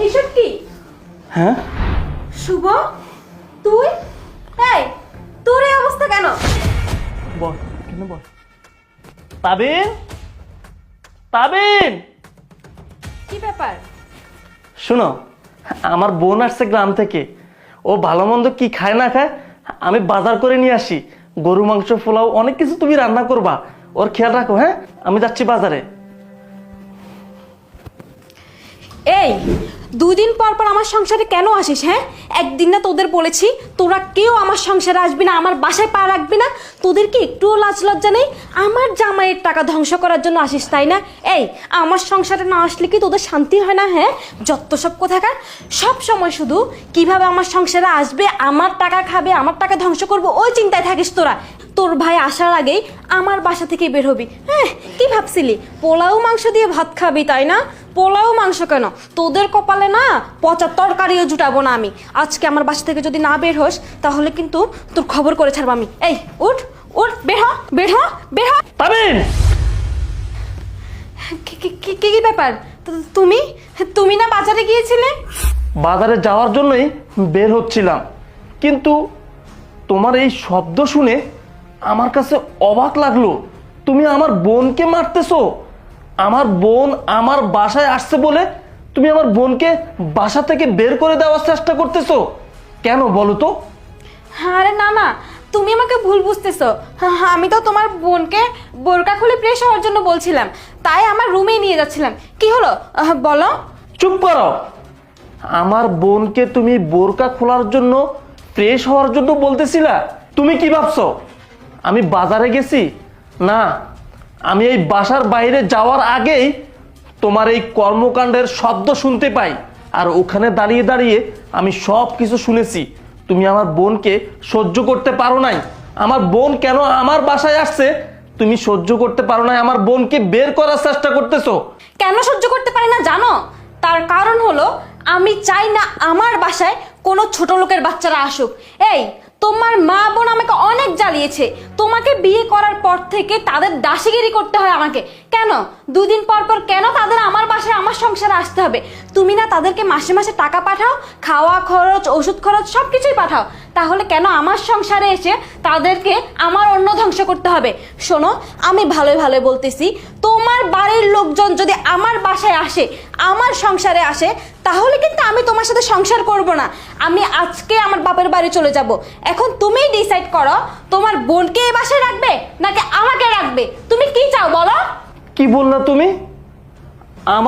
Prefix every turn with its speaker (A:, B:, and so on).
A: এইসব কি?
B: হ্যাঁ
A: শুভ, তুই? এই, তোর এই অবস্থা কেন?
B: বল, কেন বল। তাবিন, তাবিন,
A: কি ব্যাপার?
B: শোনো, আমার বোন আসছে গ্রাম থেকে। ও ভালো মন্দ কি খায় না খায় আমি বাজার করে নিয়ে আসি। গরু মাংস, পোলাও, অনেক কিছু তুমি রান্না করবা। ওর খেয়াল রাখো। হ্যাঁ, আমি যাচ্ছি বাজারে।
A: এই, দুদিন পর পর আমার সংসারে কেন আসিস? হ্যাঁ, একদিন না তোদের বলেছি তোরা কেউ আমার সংসারে আসবি না, আমার বাসায় পা রাখবি না। তোদের কি একটুও লাজ লজ্জা নেই? আমার জামাইয়ের টাকা ধ্বংস করার জন্য আসিস, তাই না? এই, আমার সংসারে না আসলে কি তোদের শান্তি হয় না? হ্যাঁ, যত সব কোথাকার। সব সময় শুধু কিভাবে আমার সংসারে আসবে, আমার টাকা খাবে, আমার টাকা ধ্বংস করবো, ওই চিন্তায় থাকিস তোরা। তোর ভাই আসার আগেই আমার বাসা থেকে বের হবি। হ্যাঁ, কি ভাবছিলি পোলাও মাংস দিয়ে ভাত খাবি, তাই না? পোলাও মাংস কেন, তোদের কপালে না পচা তরকারিও জুটাবো না আমি। আজকে আমার বাসা থেকে যদি না বের হোস তাহলে কিন্তু তোর খবর করে ছাড়বো আমি। এই, উঠ উঠ, বের হ, বের হ, বের হ।
B: তাবিন,
A: কি ব্যাপার? তুমি তুমি না বাজারে গিয়েছিলে?
B: বাজারে যাওয়ার জন্যই বের হচ্ছিলাম, কিন্তু তোমার এই শব্দ শুনে আমার কাছে অবাক লাগলো। তুমি আমার বোনকে মারতেছো। আমার বোন আমার বাসায় আসছে বলে তুমি আমার বোনকে বাসা থেকে বের করে দেওয়ার চেষ্টা করতেছো কেন বলো তো?
A: আরে না না, তুমি আমাকে ভুল বুঝতেছো। আমি তো তোমার বোনকে বোরকা খুলে ফ্রেশ হওয়ার জন্য বলছিলাম, তাই আমার রুমে নিয়ে যাচ্ছিলাম। কি হলো বলো?
B: চুপ করো। আমার বোনকে তুমি বোরকা খোলার জন্য, ফ্রেশ হওয়ার জন্য বলতেছিলা? তুমি কি ভাবছো আমি বাজারে গেছি? না, আমি এই বাসার বাইরে যাওয়ার আগেই তোমার এই কর্মকাণ্ডের শব্দ শুনতে পাই, আর ওখানে দাঁড়িয়ে দাঁড়িয়ে আমি সব কিছু শুনেছি। তুমি আমার বোনকে সহ্য করতে পারো নাই। আমার বোন কেন আমার বাসায় আসছে তুমি সহ্য করতে পারো নাই, আমার বোনকে বের করার চেষ্টা করতেছো।
A: কেন সহ্য করতে পারি না জানো? তার কারণ হলো আমি চাই না আমার বাসায় কোনো ছোট লোকের বাচ্চারা আসুক। এই, তোমার মা বোন আমাকে অনেক জ্বালিয়েছে। তোমাকে বিয়ে করার পর থেকে তাদের দাসিগিরি করতে হয় আমাকে। কেন দুদিন পর পর কেন তাদের আমার বাসায় আমার সংসারে আসতে হবে? তুমি না তাদেরকে মাসে মাসে টাকা পাঠাও, খাওয়া খরচ, ওষুধ খরচ সব কিছুই পাঠাও, তাহলে কেন আমার সংসারে এসে তাদেরকে আমার অন্ন ধ্বংস করতে হবে? শোনো, আমি ভালোই ভালোই বলতেছি, তোমার বাড়ির লোকজন যদি আমার বাসায় আসে, আমার সংসারে আসে, তাহলে কিন্তু আমি তোমার সাথে সংসার করব না। আমি আজকে আমার বাপের বাড়ি চলে যাব। এখন তুমিই ডিসাইড করো তোমার বোনকে এই বাসায় রাখবে নাকি আমাকে রাখবে। তুমি কি চাও বলো?
B: কি বললা তুমি? আমার